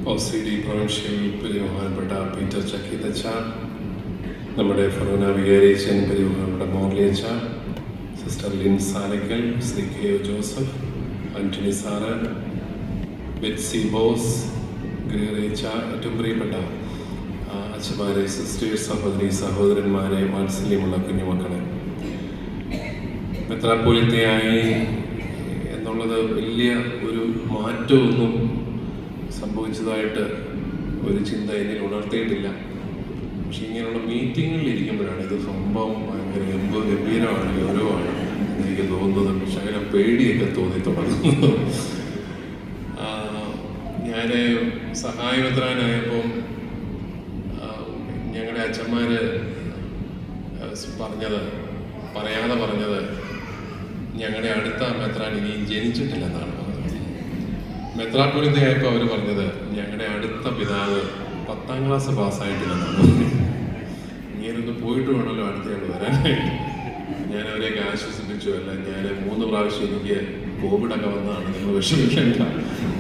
OCD provincial ബഹുമാനപ്പെട്ട Peter ചക്കീതച്ച, നമ്മുടെ ഫറൂന വികാരിച്ചൻ ബഹുമാനപ്പെട്ട മോർലിയച്ച, സിസ്റ്റർ ലിൻ സാലക്കൽ, Shri K Joseph, Antony sir, Betsy Bose, ഗ്രേറിയച്ച, ഏറ്റവും പ്രിയപ്പെട്ട അച്ഛന്മാരെ, സിസ്റ്റേഴ്സ്, സഹോദരി സഹോദരന്മാരെ, വാത്സല്യമുള്ള കുഞ്ഞുമക്കളെ, മെത്രാപ്പോലിത്തയായി എന്നുള്ളത് വലിയ ഒരു മാറ്റമൊന്നും സംഭവിച്ചതായിട്ട് ഒരു ചിന്ത എന്നിൽ ഉണർത്തിയിട്ടില്ല. പക്ഷെ ഇങ്ങനെയുള്ള മീറ്റിങ്ങുകളിൽ ഇരിക്കുമ്പോഴാണ് ഇത് സംഭവം ഭയങ്കര ഗംഭീരമാണ്, ഗൗരവമാണ് എനിക്ക് തോന്നുന്നത്. പക്ഷെ അങ്ങനെ പേടിയൊക്കെ തോന്നി തുടങ്ങുന്നത്. ഞാൻ സഹായമെത്രാനായപ്പം ഞങ്ങളുടെ അച്ഛന്മാര് പറയാതെ പറഞ്ഞത് ഞങ്ങളുടെ അടുത്ത മെത്രാൻ ഇനിയും ജനിച്ചിട്ടില്ലെന്നാണ് പറഞ്ഞത്. മെത്രാപ്പൊലിത്തയായപ്പോൾ അവർ പറഞ്ഞത് ഞങ്ങളുടെ അടുത്ത പിതാവ് 10ാം ക്ലാസ് പാസ്സായിട്ടില്ലെന്നാണ് പറഞ്ഞത്. ഇങ്ങനൊന്ന് പോയിട്ട് വേണമല്ലോ അടുത്തയാൾ വരാനായിട്ട്. ഞാൻ അവരെയൊക്കെ ആശ്വസിപ്പിച്ചു. അല്ല, ഞാൻ 3 പ്രാവശ്യം എനിക്ക് കോവിഡൊക്കെ വന്നതാണ്, നിങ്ങൾ വിഷമിക്കേണ്ട,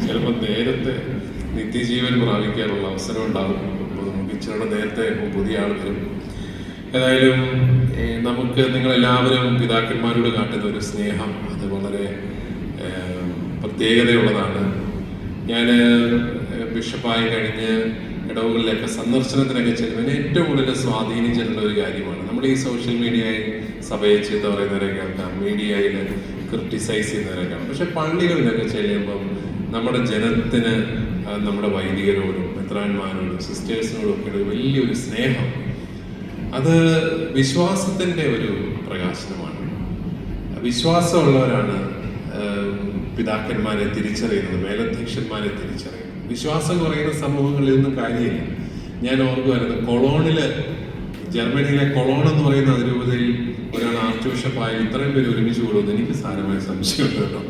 ചിലപ്പോൾ നേരത്തെ നിത്യജീവൻ പ്രാപിക്കാനുള്ള അവസരം ഉണ്ടാകും. അപ്പോൾ നമുക്ക് ഇച്ചിരി നേരത്തെ പുതിയ ആൾ വരും. ഏതായാലും നമുക്ക് നിങ്ങളെല്ലാവരും പിതാക്കന്മാരോട് കാട്ടുന്ന ഒരു സ്നേഹം അത് വളരെ പ്രത്യേകതയുള്ളതാണ്. ഞാൻ ബിഷപ്പായി കഴിഞ്ഞ് ഇടവുകളിലൊക്കെ സന്ദർശനത്തിനൊക്കെ ചെല്ലുമ്പോൾ എന്നെ ഏറ്റവും കൂടുതൽ സ്വാധീനിച്ചിട്ടുള്ള ഒരു കാര്യമാണ് നമ്മുടെ ഈ സോഷ്യൽ മീഡിയയിൽ സഭയെ ചീത്ത പറയുന്നവരെ കേൾക്കാം, മീഡിയയിൽ ക്രിട്ടിസൈസ് ചെയ്യുന്നവരെ കേൾക്കാം. പക്ഷെ പള്ളികളിലൊക്കെ ചെല്ലുമ്പം നമ്മുടെ ജനത്തിന് നമ്മുടെ വൈദികരോടും മെത്രാന്മാരോടും സിസ്റ്റേഴ്സിനോടും ഒക്കെ വലിയൊരു സ്നേഹം, അത് വിശ്വാസത്തിൻ്റെ ഒരു പ്രകാശനമാണ്. വിശ്വാസമുള്ളവരാണ് പിതാക്കന്മാരെ തിരിച്ചറിയുന്നത്, മേലധ്യക്ഷന്മാരെ തിരിച്ചറിയുന്നത്. വിശ്വാസം കുറയുന്ന സമൂഹങ്ങളിൽ ഒന്നും കാര്യമില്ല. ഞാൻ ഓർക്കുമായിരുന്നു, ജർമ്മനിയിലെ കൊളോൺ എന്ന് പറയുന്ന അതിരൂപതയിൽ ഒരാൾ ആർച്ച് ബിഷപ്പായി ഇത്രയും പേര് ഒരുമിച്ച് കൂടുമെന്ന് എനിക്ക് സാരമായ സംശയമുണ്ട് കേട്ടോ.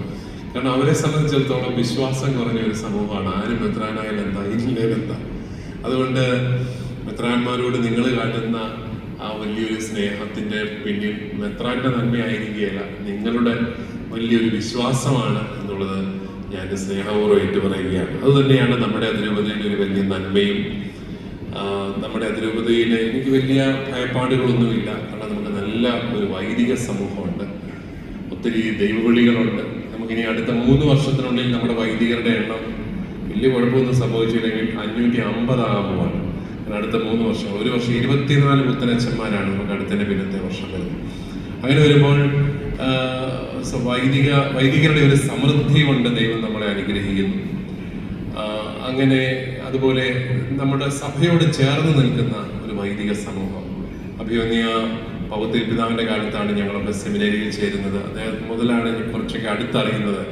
കാരണം അവരെ സംബന്ധിച്ചിടത്തോളം വിശ്വാസം കുറഞ്ഞ ഒരു സമൂഹമാണ്. ആരും മെത്രാനായാലും എന്താ, ഇല്ലെന്താ. അതുകൊണ്ട് മെത്രാന്മാരോട് നിങ്ങൾ കാട്ടുന്ന ആ വലിയൊരു സ്നേഹത്തിൻ്റെ പിന്നിൽ മെത്രാന്റെ നന്മയായിരിക്കുകയല്ല, നിങ്ങളുടെ വലിയൊരു വിശ്വാസമാണ് എന്നുള്ളത് ഞാൻ സ്നേഹപൂർവ്വം ഏറ്റുപറയുകയാണ്. അതുതന്നെയാണ് നമ്മുടെ അതിരൂപതയുടെ ഒരു വലിയ നന്മയും. നമ്മുടെ അതിരൂപതയിൽ എനിക്ക് വലിയ ഭയപ്പാടുകളൊന്നുമില്ല. കാരണം നമുക്ക് നല്ല ഒരു വൈദിക സമൂഹമുണ്ട്, ഒത്തിരി ദൈവവിളികളുണ്ട്. നമുക്കിനി അടുത്ത 3 വർഷത്തിനുള്ളിൽ നമ്മുടെ വൈദികരുടെ എണ്ണം വലിയ കുഴപ്പമൊന്നും സംഭവിച്ചില്ലെങ്കിൽ 550 ആകാൻ പോവാണ്. അടുത്ത 3 വർഷം, ഒരു വർഷം 24 പുത്തനച്ഛന്മാരാണ് നമുക്ക് അടുത്തതിൻ്റെ പിന്നത്തെ വർഷം വരുന്നത്. അങ്ങനെ വരുമ്പോൾ വൈദികരുടെ ഒരു സമൃദ്ധി കൊണ്ട് ദൈവം നമ്മളെ അനുഗ്രഹിക്കുന്നു. അങ്ങനെ അതുപോലെ നമ്മുടെ സഭയോട് ചേർന്ന് നിൽക്കുന്ന ഒരു വൈദിക സമൂഹം. അഭിമന്യ പൗത്യ പിതാവിൻ്റെ കാലത്താണ് ഞങ്ങളൊക്കെ സെമിനാരിയിൽ ചേരുന്നത്. അദ്ദേഹം മുതലാണ് കുറച്ചൊക്കെ അടുത്തറിയുന്നത്.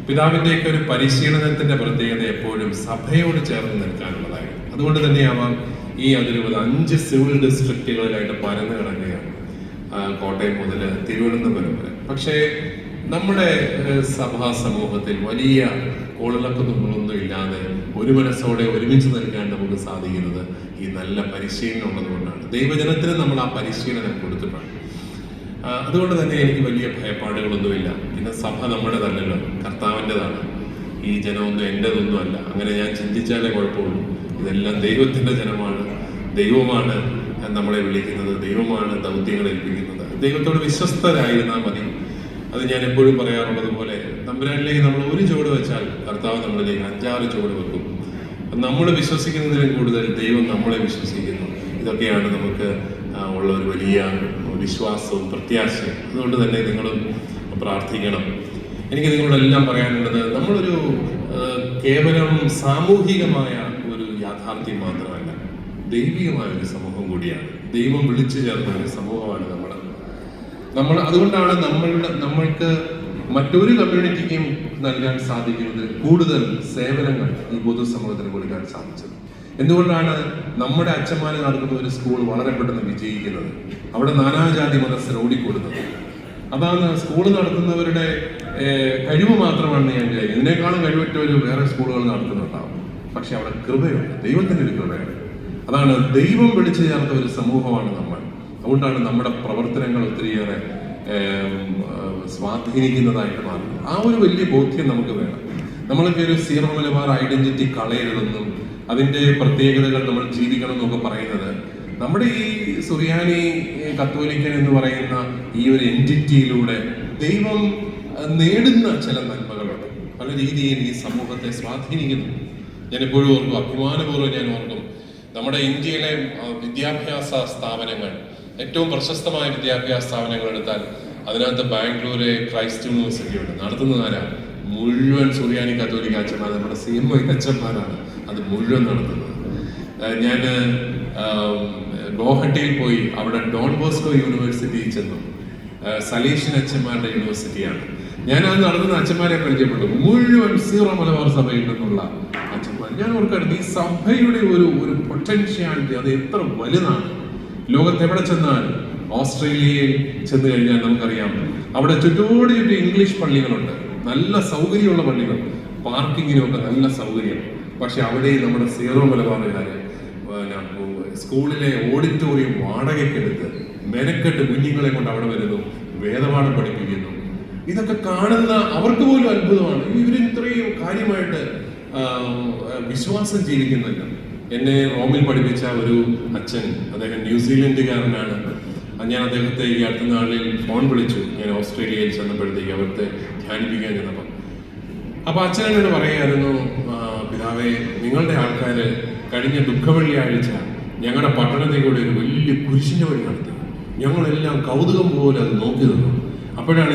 പിതാവിൻ്റെയൊക്കെ ഒരു പരിശീലനത്തിൻ്റെ പ്രത്യേകത എപ്പോഴും സഭയോട് ചേർന്ന് നിൽക്കാനുള്ളതായിരുന്നു. അതുകൊണ്ട് തന്നെയാവാം ഈ അതിരൂപത 5 സിവിൽ ഡിസ്ട്രിക്റ്റുകളിലായിട്ട് പരന്നു കിടക്കുകയാണ്, കോട്ടയം മുതൽ തിരുവനന്തപുരം വരെ. പക്ഷേ നമ്മുടെ സഭാ സമൂഹത്തിൽ വലിയ കോളിളക്കങ്ങളൊന്നും ഇല്ലാതെ ഒരു മനസ്സോടെ ഒരുമിച്ച് നിൽക്കാൻ നമുക്ക് സാധിക്കുന്നത് ഈ നല്ല പരിശീലനം ഉള്ളതുകൊണ്ടാണ്. ദൈവജനത്തിന് നമ്മൾ ആ പരിശീലനം കൊടുത്തിട്ടുണ്ട്. അതുകൊണ്ട് തന്നെ എനിക്ക് വലിയ ഭയപ്പാടുകളൊന്നുമില്ല. പിന്നെ സഭ നമ്മുടേതല്ലല്ലോ, കർത്താവിൻ്റെതാണ്. ഈ ജനമൊന്നും എൻ്റെതൊന്നും അല്ല. അങ്ങനെ ഞാൻ ചിന്തിച്ചാലേ കുഴപ്പമുള്ളൂ. ഇതെല്ലാം ദൈവത്തിൻ്റെ ജനമാണ്. ദൈവമാണ് നമ്മളെ വിളിക്കുന്നത്, ദൈവമാണ് ദൗത്യങ്ങൾ ഏൽപ്പിക്കുന്നത്. ദൈവത്തോട് വിശ്വസ്തരായിരുന്നാൽ മതി. അത് ഞാൻ എപ്പോഴും പറയാറുള്ളത് പോലെ, തമ്പുരാനിലേക്ക് നമ്മൾ ഒരു ചുവട് വെച്ചാൽ കർത്താവ് നമ്മളിലേക്ക് 5-6 ചുവട് വെക്കും. നമ്മൾ വിശ്വസിക്കുന്നതിലും കൂടുതൽ ദൈവം നമ്മളെ വിശ്വസിക്കുന്നു. ഇതൊക്കെയാണ് നമുക്ക് ഉള്ള ഒരു വലിയ വിശ്വാസവും പ്രത്യാശയും. അതുകൊണ്ട് തന്നെ നിങ്ങളും പ്രാർത്ഥിക്കണം. എനിക്ക് നിങ്ങളോടെല്ലാം പറയാനുള്ളത്, നമ്മളൊരു കേവലം സാമൂഹികമായ ഒരു യാഥാർത്ഥ്യം മാത്രമല്ല, ദൈവികമായ ഒരു സമൂഹം കൂടിയാണ്. ദൈവം വിളിച്ചു ചേർന്ന ഒരു സമൂഹമാണ് നമ്മൾ. അതുകൊണ്ടാണ് നമ്മൾക്ക് മറ്റൊരു കമ്മ്യൂണിറ്റിക്കും നൽകാൻ സാധിക്കുന്നത് കൂടുതൽ സേവനങ്ങൾ ഈ പൊതുസമൂഹത്തിന് കൊടുക്കാൻ സാധിച്ചത്. എന്തുകൊണ്ടാണ് നമ്മുടെ അച്ഛന്മാർ നടക്കുന്ന ഒരു സ്കൂൾ വളരെ പെട്ടെന്ന് വിജയിക്കുന്നത്? അവിടെ നാനാജാതി മതസ്ഥർ ഓടിക്കൂടുന്നത്. അതാണ് സ്കൂൾ നടത്തുന്നവരുടെ കഴിവ് മാത്രമാണ് ഞാൻ വിചാരിക്കുന്നത്. ഇതിനേക്കാളും കഴിവറ്റവർ വേറെ സ്കൂളുകൾ നടത്തുന്നുണ്ടാവും. പക്ഷെ അവിടെ കൃപയുണ്ട്, ദൈവത്തിൻ്റെ ഒരു കൃപയുണ്ട്. അതാണ് ദൈവം വിളിച്ചു ചേർത്ത ഒരു സമൂഹമാണ് നമ്മൾ. അതുകൊണ്ടാണ് നമ്മുടെ പ്രവർത്തനങ്ങൾ ഒത്തിരിയേറെ സ്വാധീനിക്കുന്നതായിട്ട് മാറുന്നത്. ആ ഒരു വലിയ ബോധ്യം നമുക്ക് വേണം. നമ്മളൊക്കെ ഒരു സീറോ മലബാർ ഐഡന്റിറ്റി കളയരുതെന്നും അതിന്റെ പ്രത്യേകതകൾ നമ്മൾ ജീവിക്കണം എന്നൊക്കെ പറയുന്നത് നമ്മുടെ ഈ സുറിയാനി കത്തോലിക്കൻ എന്ന് പറയുന്ന ഈ ഒരു എൻറ്റിറ്റിയിലൂടെ ദൈവം നേടുന്ന ചില നന്മകളുണ്ട്. പല രീതിയിൽ ഈ സമൂഹത്തെ സ്വാധീനിക്കുന്നു. ഞാൻ എപ്പോഴും ഓർക്കും, അഭിമാനപൂർവ്വം ഞാൻ ഓർക്കും, നമ്മുടെ ഇന്ത്യയിലെ വിദ്യാഭ്യാസ സ്ഥാപനങ്ങൾ, ഏറ്റവും പ്രശസ്തമായ വിദ്യാഭ്യാസ സ്ഥാപനങ്ങൾ എടുത്താൽ അതിനകത്ത് ബാംഗ്ലൂര് ക്രൈസ്റ്റ് യൂണിവേഴ്സിറ്റി ഉണ്ട്. നടത്തുന്നത് ആരാ? മുഴുവൻ സുറിയാനി കത്തോലിക്ക അച്ഛന്മാർ, നമ്മുടെ CMI അച്ഛന്മാരാണ് അത് മുഴുവൻ നടത്തുന്നത്. ഞാൻ ഗോഹട്ടിയിൽ പോയി, അവിടെ ഡോൺ ബോസ്കോ യൂണിവേഴ്സിറ്റിയിൽ ചെന്നു. സലീഷൻ അച്ഛന്മാരുടെ യൂണിവേഴ്സിറ്റിയാണ്. ഞാൻ അത് നടത്തുന്ന അച്ഛന്മാരെ പരിചയപ്പെട്ടു. മുഴുവൻ സീറോ മലബാർ സഭയിൽ നിന്നുള്ള അച്ഛന്മാർ. ഞാൻ ഓർക്കായിരുന്നു ഈ സഭയുടെ ഒരു പൊട്ടൻഷ്യാലിറ്റി അത് എത്ര വലുതാണ്. ലോകത്ത് എവിടെ ചെന്നാലും, ഓസ്ട്രേലിയയിൽ ചെന്ന് കഴിഞ്ഞാൽ നമുക്കറിയാം, അവിടെ ചുറ്റോട് ചുറ്റും ഇംഗ്ലീഷ് പള്ളികളുണ്ട്, നല്ല സൗകര്യമുള്ള പള്ളികൾ, പാർക്കിങ്ങിനൊക്കെ നല്ല സൗകര്യം. പക്ഷെ അവിടെ നമ്മുടെ സീറോ മലബാറുകാര് സ്കൂളിലെ ഓഡിറ്റോറിയം വാടകയ്ക്കെടുത്ത് മെനക്കെട്ട് കുഞ്ഞുങ്ങളെ കൊണ്ട് അവിടെ വരുന്നു, വേദപാഠം പഠിപ്പിക്കുന്നു. ഇതൊക്കെ കാണുന്ന അവർക്ക് പോലും അത്ഭുതമാണ്. ഇവർ ഇത്രയും കാര്യമായിട്ട് വിശ്വാസം ജീവിക്കുന്നില്ല. എന്നെ റോമിൽ പഠിപ്പിച്ച ഒരു അച്ഛൻ, അദ്ദേഹം ന്യൂസിലൻഡുകാരനാണ്. ഞാൻ അദ്ദേഹത്തെ ഈ അടുത്ത നാളിൽ ഫോൺ വിളിച്ചു. ഞാൻ ഓസ്ട്രേലിയയിൽ ചെന്നപ്പോഴത്തേക്ക് അവിടുത്തെ ധ്യാനിപ്പിക്കാൻ ചെന്നപ്പോൾ അപ്പൊ അച്ഛൻ എന്നോട് പറയായിരുന്നു, പിതാവേ, നിങ്ങളുടെ ആൾക്കാര് കഴിഞ്ഞ ദുഃഖവെള്ളിയാഴ്ച ഞങ്ങളുടെ പട്ടണത്തിൽ കൂടെ ഒരു വലിയ കുരിശിന്റെ വഴി നടത്തി. ഞങ്ങളെല്ലാം കൗതുകം പോലെ അത് നോക്കി നിന്നു. അപ്പോഴാണ്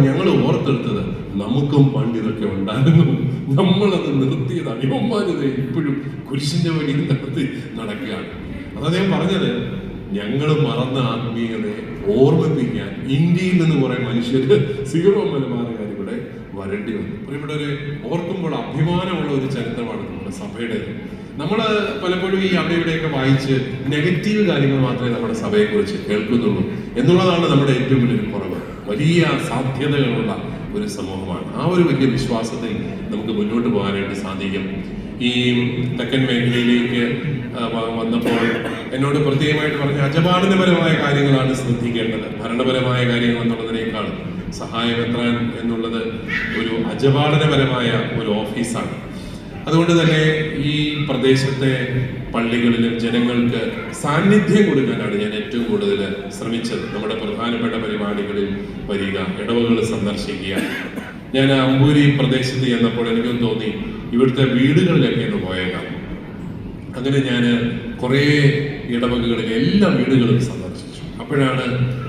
ഞങ്ങൾ ഓർത്തെടുത്തത്, നമുക്കും പണ്ട് ഇതൊക്കെ ഉണ്ടായിരുന്നു, നമ്മളത് നിർത്തിയത് അഭിമാനിത ഇപ്പോഴും കുരിശിന്റെ വഴി നടത്തി നടക്കുകയാണ്. അത് അദ്ദേഹം പറഞ്ഞത്, ഞങ്ങൾ മറന്ന ആത്മീയതയെ ഓർമ്മിപ്പിക്കാൻ ഇന്ത്യയിൽ നിന്ന് കുറെ മനുഷ്യര് സീറോ മലബാറുകാർ ഇവിടെ വരേണ്ടി വന്നു. ഇവിടെ ഒരു ഓർക്കുമ്പോൾ അഭിമാനമുള്ള ഒരു ചരിത്രമാണ് നമ്മുടെ സഭയുടേത്. നമ്മൾ പലപ്പോഴും ഈ അവിടെ ഇവിടെയൊക്കെ വായിച്ച് നെഗറ്റീവ് കാര്യങ്ങൾ മാത്രമേ നമ്മുടെ സഭയെക്കുറിച്ച് കേൾക്കുന്നുള്ളൂ എന്നുള്ളതാണ് നമ്മുടെ ഏറ്റവും വലിയൊരു കുറവ്. വലിയ സാധ്യതകളുള്ള ഒരു സമൂഹമാണ്. ആ ഒരു വലിയ വിശ്വാസത്തിൽ നമുക്ക് മുന്നോട്ട് പോകാനായിട്ട് സാധിക്കും. ഈ തെക്കൻ മേഖലയിലേക്ക് വന്നപ്പോൾ എന്നോട് പ്രത്യേകമായിട്ട് പറഞ്ഞ അജപാഠനപരമായ കാര്യങ്ങളാണ് ശ്രദ്ധിക്കേണ്ടത്. ഭരണപരമായ കാര്യങ്ങൾ എന്നുള്ളതിനേക്കാൾ സഹായമെത്രാൻ എന്നുള്ളത് ഒരു അജപാഠനപരമായ ഒരു ഓഫീസാണ്. അതുകൊണ്ട് തന്നെ ഈ പ്രദേശത്തെ പള്ളികളിലും ജനങ്ങൾക്ക് സാന്നിധ്യം കൊടുക്കാനാണ് ഞാൻ ഏറ്റവും കൂടുതൽ ശ്രമിച്ചത്. നമ്മുടെ പ്രധാനപ്പെട്ട പരിപാടികളിൽ വരിക, ഇടവകൾ സന്ദർശിക്കുക. ഞാൻ അമ്പൂരി പ്രദേശത്ത് ചെന്നപ്പോൾ എനിക്കും തോന്നി ഇവിടുത്തെ വീടുകളിലൊക്കെ ഒന്ന് പോയേക്കാം. അങ്ങനെ ഞാൻ കുറേ ഇടവകകളിൽ എല്ലാ വീടുകളും സന്ദർശിച്ചു. അപ്പോഴാണ്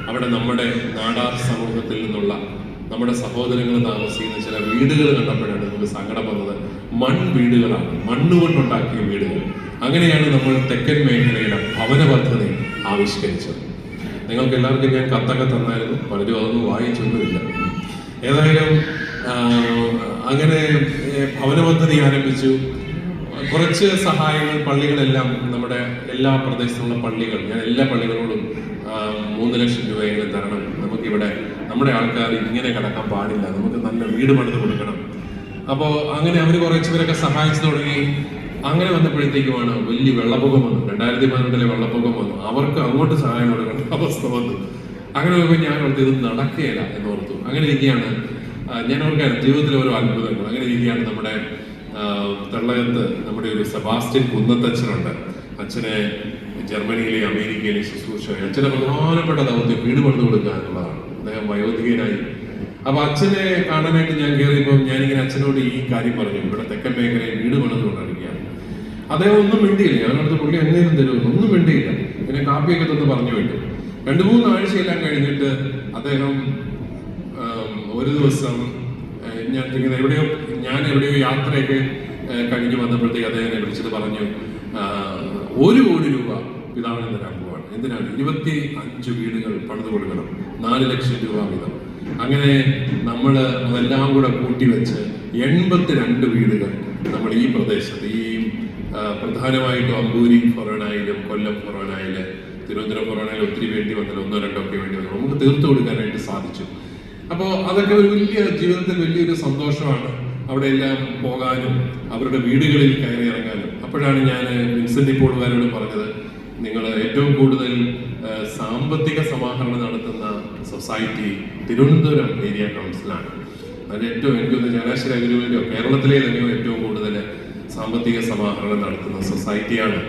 അവിടെ നമ്മുടെ നാടാർ സമൂഹത്തിൽ നിന്നുള്ള നമ്മുടെ സഹോദരങ്ങൾ താമസിക്കുന്ന ചില വീടുകൾ കണ്ടപ്പോഴാണ് നമുക്ക് സങ്കടം വന്നത്. വീടുകളാണ്, മണ്ണുകൊണ്ടുണ്ടാക്കിയ വീടുകൾ. അങ്ങനെയാണ് നമ്മൾ തെക്കൻ മേഖലയുടെ ഭവന പദ്ധതി ആവിഷ്കരിച്ചത്. നിങ്ങൾക്ക് എല്ലാവർക്കും ഞാൻ കത്തൊക്കെ തന്നായിരുന്നു, പലരും അതൊന്നും വായിച്ചൊന്നുമില്ല. ഏതായാലും അങ്ങനെ ഭവന പദ്ധതി ആരംഭിച്ചു. കുറച്ച് സഹായങ്ങൾ പള്ളികളെല്ലാം, നമ്മുടെ എല്ലാ പ്രദേശത്തുള്ള പള്ളികൾ, ഞാൻ എല്ലാ പള്ളികളോടും 3 ലക്ഷം രൂപയെങ്കിലും തരണം, നമുക്കിവിടെ നമ്മുടെ ആൾക്കാർ ഇങ്ങനെ കിടക്കാൻ പാടില്ല, നമുക്ക് നല്ല വീട് പണിത് കൊടുക്കണം. അപ്പോൾ അങ്ങനെ അവർ കുറച്ചുപേരൊക്കെ സഹായിച്ചു തുടങ്ങി. അങ്ങനെ വന്നപ്പോഴത്തേക്കുമാണ് വലിയ വെള്ളപ്പൊക്കം വന്നു. 2018 വെള്ളപ്പൊക്കം വന്നു. അവർക്ക് അങ്ങോട്ട് സഹായം കൊടുക്കേണ്ട അവസ്ഥ വന്നു. അങ്ങനെ നോക്കുമ്പോൾ ഞാൻ ഓർത്ത് ഇത് നടക്കുകയില്ല എന്നോർത്തു. അങ്ങനെ ഇരിക്കുകയാണ് ഞാൻ ഓർക്കാൻ ജീവിതത്തിലെ ഓരോ അത്ഭുതങ്ങൾ. അങ്ങനെ ഇരിക്കുകയാണ് നമ്മുടെ തള്ളകത്ത് നമ്മുടെ ഒരു സെബാസ്റ്റ്യൻ കുന്നത്തച്ഛനുണ്ട്. അച്ഛനെ ജർമ്മനിയിലെ അമേരിക്കയിലെ ശുശ്രൂഷ, അച്ഛനെ പ്രധാനപ്പെട്ട ദൗത്യം വീട് പണിത് കൊടുക്കുക എന്നുള്ളതാണ്. അദ്ദേഹം വയോധികനായി. അപ്പൊ അച്ഛനെ കാണാനായിട്ട് ഞാൻ കയറിയപ്പോൾ ഞാനിങ്ങനെ അച്ഛനോട് ഈ കാര്യം പറഞ്ഞു, ഇവിടെ തെക്കൻ മേഖലയിൽ വീട് പണിതുകൊണ്ടിരിക്കുകയാണ്. അദ്ദേഹം ഒന്നും മിണ്ടിയില്ല. ഞാനടുത്ത് പുള്ളി എങ്ങനെയും തരുമെന്ന് ഒന്നും മിണ്ടിയില്ല. പിന്നെ കാപ്പിയൊക്കെ തന്ന് പറഞ്ഞു വിട്ടു. 2-3 ആഴ്ചയെല്ലാം കഴിഞ്ഞിട്ട് അദ്ദേഹം ഒരു ദിവസം ഞാൻ എവിടെയോ യാത്രയൊക്കെ കഴിഞ്ഞ് വന്നപ്പോഴത്തേക്ക് അദ്ദേഹം എന്നെ വിളിച്ചിട്ട് പറഞ്ഞു, 1 കോടി രൂപ പിതാവിന് തരാൻ പോവാണ്. എന്തിനാണ്? 25 വീടുകൾ പണിത് കൊടുക്കണം, 4 ലക്ഷം രൂപ വീതം. അങ്ങനെ നമ്മൾ അതെല്ലാം കൂടെ കൂട്ടിവെച്ച് 82 വീടുകൾ നമ്മൾ ഈ പ്രദേശത്ത്, ഈ പ്രധാനമായിട്ടും അമ്പൂരി ഫൊറോനയിലും കൊല്ലം ഫൊറോനയില് തിരുവനന്തപുരം ഫൊറോനയിൽ ഒത്തിരി വേണ്ടി വന്നില്ല, 1-2 ഒക്കെ വേണ്ടി വന്നു, നമുക്ക് തീർത്തു കൊടുക്കാനായിട്ട് സാധിച്ചു. അപ്പോൾ അതൊക്കെ ഒരു വലിയ ജീവിതത്തിൽ വലിയൊരു സന്തോഷമാണ്. അവിടെ എല്ലാം പോകാനും അവരുടെ വീടുകളിൽ കയറി ഇറങ്ങാനും. അപ്പോഴാണ് ഞാൻ വിൻസെന്റ് പോളുകാരോട് പറഞ്ഞത്, നിങ്ങൾ ഏറ്റവും കൂടുതൽ സാമ്പത്തിക സമാഹരണം നടത്തുന്ന സൊസൈറ്റി തിരുവനന്തപുരം ഏരിയ കൗൺസിലാണ്. അതിൽ ഏറ്റവും എനിക്കൊന്ന് ചങ്ങനാശ്ശേരി അതിരൂപതയോ കേരളത്തിലെ തന്നെയോ ഏറ്റവും കൂടുതൽ സാമ്പത്തിക സമാഹരണം നടത്തുന്ന സൊസൈറ്റിയാണ്.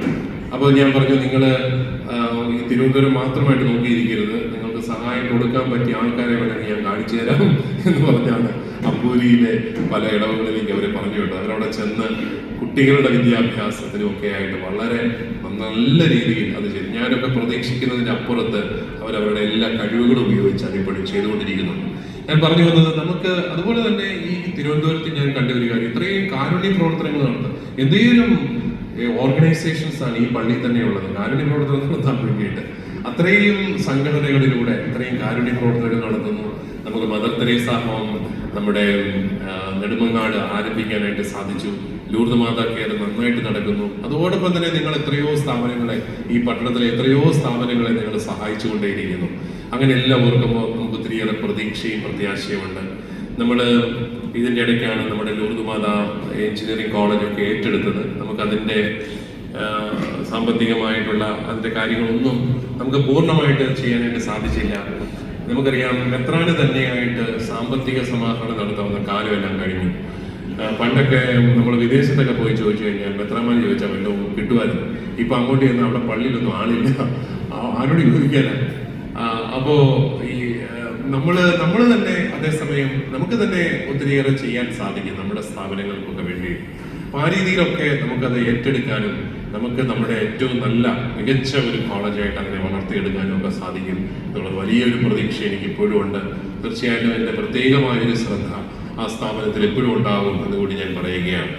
അപ്പോൾ ഞാൻ പറഞ്ഞു, നിങ്ങൾ ഈ തിരുവനന്തപുരം മാത്രമായിട്ട് നോക്കിയിരിക്കരുത്, നിങ്ങൾക്ക് സഹായം കൊടുക്കാൻ പറ്റിയ ആൾക്കാരെ വേണമെങ്കിൽ ഞാൻ കാണിച്ചു തരാം എന്ന് പറഞ്ഞാണ് അമ്പൂരിയിലെ പല ഇടവുകളിലേക്ക് അവരെ പറഞ്ഞു വിട്ടത്. അവരവിടെ ചെന്ന് കുട്ടികളുടെ വിദ്യാഭ്യാസത്തിനും ഒക്കെ ആയിട്ട് വളരെ നല്ല രീതിയിൽ അത് ചെയ്തു. ഞാനൊക്കെ പ്രതീക്ഷിക്കുന്നതിൻ്റെ അപ്പുറത്ത് അവരവരുടെ എല്ലാ കഴിവുകളും ഉപയോഗിച്ച് അതിപ്പോഴും ചെയ്തുകൊണ്ടിരിക്കുന്നുണ്ട്. ഞാൻ പറഞ്ഞു വന്നത്, നമുക്ക് അതുപോലെ തന്നെ ഈ തിരുവനന്തപുരത്ത് ഞാൻ കണ്ട ഒരു കാര്യം, ഇത്രയും കാരുണ്യ പ്രവർത്തനങ്ങൾ നടത്തുന്നത് എന്തെങ്കിലും ഓർഗനൈസേഷൻസ് ആണ് ഈ പള്ളിയിൽ തന്നെയുള്ളത് കാരുണ്യ പ്രവർത്തനങ്ങൾ നടത്താൻ വേണ്ടിയിട്ട്. അത്രയും സംഘടനകളിലൂടെ ഇത്രയും കാരുണ്യ പ്രവർത്തനങ്ങൾ നടത്തുന്നു. നമുക്ക് മദർ തെരേസ ഹോം നമ്മുടെ നെടുമങ്ങാട് ആരംഭിക്കാനായിട്ട് സാധിച്ചു. ലൂർദ് മാതാ കെയർ നന്നായിട്ട് നടക്കുന്നു. അതോടൊപ്പം തന്നെ നിങ്ങൾ എത്രയോ സ്ഥാപനങ്ങളെ, ഈ പട്ടണത്തിലെ എത്രയോ സ്ഥാപനങ്ങളെ നിങ്ങൾ സഹായിച്ചുകൊണ്ടേയിരിക്കുന്നു. അങ്ങനെ എല്ലാം ഓർക്കുമ്പോൾ നമുക്ക് ഒത്തിരിയേറെ പ്രതീക്ഷയും പ്രത്യാശയുമുണ്ട്. നമ്മൾ ഇതിൻ്റെ ഇടയ്ക്കാണ് നമ്മുടെ ലൂർദ് മാതാ എഞ്ചിനീയറിംഗ് കോളേജൊക്കെ ഏറ്റെടുത്തത്. നമുക്കതിൻ്റെ സാമ്പത്തികമായിട്ടുള്ള അതിൻ്റെ കാര്യങ്ങളൊന്നും നമുക്ക് പൂർണ്ണമായിട്ട് ചെയ്യാനായിട്ട് സാധിച്ചില്ല. നമുക്കറിയാം, മെത്രാന് തന്നെയായിട്ട് സാമ്പത്തിക സമാഹരണം നടത്താവുന്ന കാലമെല്ലാം കഴിഞ്ഞു. പണ്ടൊക്കെ നമ്മൾ വിദേശത്തൊക്കെ പോയി ചോദിച്ചു കഴിഞ്ഞാൽ മെത്രാമാൻ ചോദിച്ചാൽ വല്ലതും കിട്ടുമായിരുന്നു. ഇപ്പം അങ്ങോട്ട് ചെന്നാൽ അവിടെ പള്ളിയിലൊന്നും ആളില്ല, ആരോട് ചോദിക്കാനാണ്. അപ്പോൾ ഈ നമ്മൾ തന്നെ അതേസമയം നമുക്ക് തന്നെ ഒത്തിരിയേറെ ചെയ്യാൻ സാധിക്കും നമ്മുടെ സ്ഥാപനങ്ങൾക്കൊക്കെ വേണ്ടി. അപ്പോൾ ആ രീതിയിലൊക്കെ നമുക്കത് ഏറ്റെടുക്കാനും നമുക്ക് നമ്മുടെ ഏറ്റവും നല്ല മികച്ച ഒരു കോളേജായിട്ട് അങ്ങനെ വളർത്തിയെടുക്കാനും ഒക്കെ സാധിക്കും എന്നുള്ള വലിയൊരു പ്രതീക്ഷ എനിക്ക് ഇപ്പോഴും ഉണ്ട്. തീർച്ചയായിട്ടും എൻ്റെ പ്രത്യേകമായൊരു ശ്രദ്ധ ആ സ്ഥാപനത്തിൽ എപ്പോഴും ഉണ്ടാകും എന്നുകൂടി ഞാൻ പറയുകയാണ്.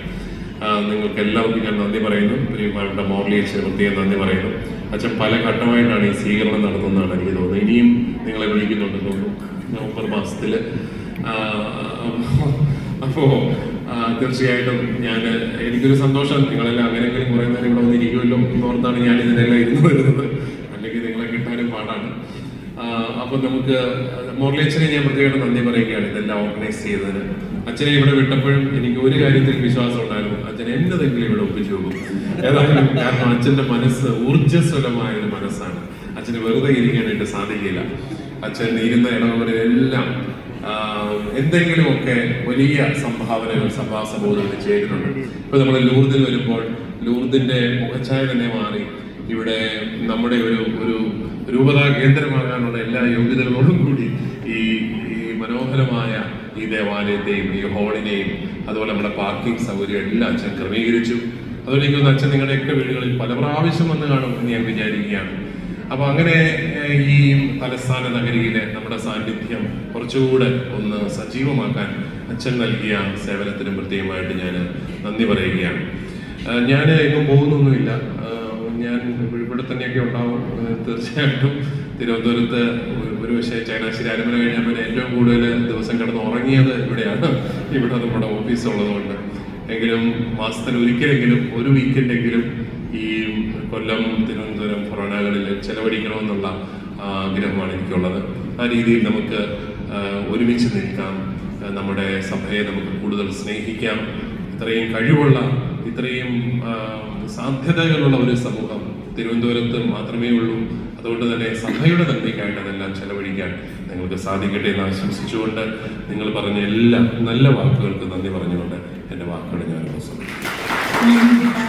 നിങ്ങൾക്ക് എല്ലാവർക്കും ഞാൻ നന്ദി പറയുന്നു. പ്രിയമാരുടെ മോർലി അച്ഛന് പ്രത്യേകം നന്ദി പറയുന്നു. അച്ഛൻ പല ഘട്ടമായിട്ടാണ് ഈ സ്വീകരണം നടത്തുന്നതാണ് എനിക്ക് തോന്നുന്നത്. ഇനിയും നിങ്ങളെ വിളിക്കുന്നുണ്ടെന്ന് തോന്നുന്നു നവംബർ മാസത്തിൽ. അപ്പോൾ തീർച്ചയായിട്ടും എനിക്കൊരു സന്തോഷം, നിങ്ങളെല്ലാം അങ്ങനെയെങ്കിലും കുറേ നേരം ഇവിടെ വന്നിരിക്കുമല്ലോ എന്നോർത്താണ് ഞാൻ ഇതിനെല്ലാം ഇരുന്ന് വരുന്നത്. അല്ലെങ്കിൽ നിങ്ങളെ കിട്ടാനും പാടാണ്. അപ്പം നമുക്ക് മോർലി അച്ഛനെ ഞാൻ പ്രത്യേകം നന്ദി പറയുകയാണ് ഇതെല്ലാം ഓർഗനൈസ് ചെയ്തതിന്. അച്ഛനെ ഇവിടെ വിട്ടപ്പോഴും എനിക്ക് ഒരു കാര്യത്തിൽ വിശ്വാസം ഉണ്ടായിരുന്നു, അച്ഛൻ എന്നതെങ്കിലും ഇവിടെ ഒപ്പിച്ചു പോകും ഏതായാലും. കാരണം അച്ഛൻ്റെ മനസ്സ് ഊർജ്ജസ്വലമായ ഒരു മനസ്സാണ്. അച്ഛന് വെറുതെ ഇരിക്കാനായിട്ട് സാധിക്കില്ല. അച്ഛൻ ഇരുന്ന ഇടവകളിലെല്ലാം എന്തെങ്കിലുമൊക്കെ വലിയ സംഭാവനകൾ സഭാസമൂഹത്തിൽ ചെയ്തിട്ടുണ്ട്. ഇപ്പൊ നമ്മൾ ലൂർദിൽ വരുമ്പോൾ ലൂർദിന്റെ മുഖച്ഛായ തന്നെ മാറി. ഇവിടെ നമ്മുടെ ഒരു രൂപതാ കേന്ദ്രമാകാനുള്ള എല്ലാ യോഗ്യതകളോടും കൂടി ഈ മനോഹരമായ ഈ ദേവാലയത്തെയും ഈ ഹാളിനെയും അതുപോലെ നമ്മുടെ പാർക്കിംഗ് സൗകര്യം എല്ലാം അച്ഛൻ ക്രമീകരിച്ചു. അതുപോലെ എനിക്കൊന്ന് അച്ഛൻ നിങ്ങളുടെയൊക്കെ വീടുകളിൽ പല പ്രാവശ്യം വന്ന് കാണും എന്ന് ഞാൻ വിചാരിക്കുകയാണ്. അപ്പൊ അങ്ങനെ ഈ തലസ്ഥാന നഗരിയിലെ നമ്മുടെ സാന്നിധ്യം കുറച്ചുകൂടെ ഒന്ന് സജീവമാക്കാൻ അച്ഛൻ നൽകിയ സേവനത്തിനും പ്രത്യേകമായിട്ട് ഞാൻ നന്ദി പറയുകയാണ്. ഞാൻ എങ്ങും പോകുന്നൊന്നുമില്ല, ഞാൻ ഇവിടെ തന്നെയൊക്കെ ഉണ്ടാവും. തീർച്ചയായിട്ടും തിരുവനന്തപുരത്ത് ഒരു പക്ഷേ ചങ്ങനാശ്ശേരി അരമന കഴിഞ്ഞാൽ പിന്നെ ഏറ്റവും കൂടുതൽ ദിവസം കിടന്ന് ഉറങ്ങിയത് ഇവിടെയാണ്. ഇവിടെ നമ്മുടെ ഓഫീസ് ഉള്ളതുകൊണ്ട്. എങ്കിലും മാസത്തിൽ ഒരിക്കലെങ്കിലും ഒരു വീക്കെൻഡെങ്കിലും ഈ കൊല്ലം, തിരുവനന്തപുരം, ഫൊറോനകളിൽ ചെലവഴിക്കണമെന്നുള്ള ആഗ്രഹമാണ് എനിക്കുള്ളത്. ആ രീതിയിൽ നമുക്ക് ഒരുമിച്ച് നിൽക്കാം, നമ്മുടെ സഭയെ നമുക്ക് കൂടുതൽ സ്നേഹിക്കാം. ഇത്രയും കഴിവുള്ള, ഇത്രയും സാധ്യതകളുള്ള ഒരു സമൂഹം തിരുവനന്തപുരത്ത് മാത്രമേ ഉള്ളൂ. അതുകൊണ്ട് തന്നെ സഭയുടെ നന്മയ്ക്കായിട്ട് അതെല്ലാം ചെലവഴിക്കാൻ നിങ്ങൾക്ക് സാധിക്കട്ടെ എന്ന് ആശംസിച്ചുകൊണ്ട് നിങ്ങൾ പറഞ്ഞ എല്ലാ നല്ല വാക്കുകൾക്ക് നന്ദി പറഞ്ഞുകൊണ്ട് എൻ്റെ വാക്കുകൾ ഞാൻ അവസാനിപ്പിക്കുന്നു.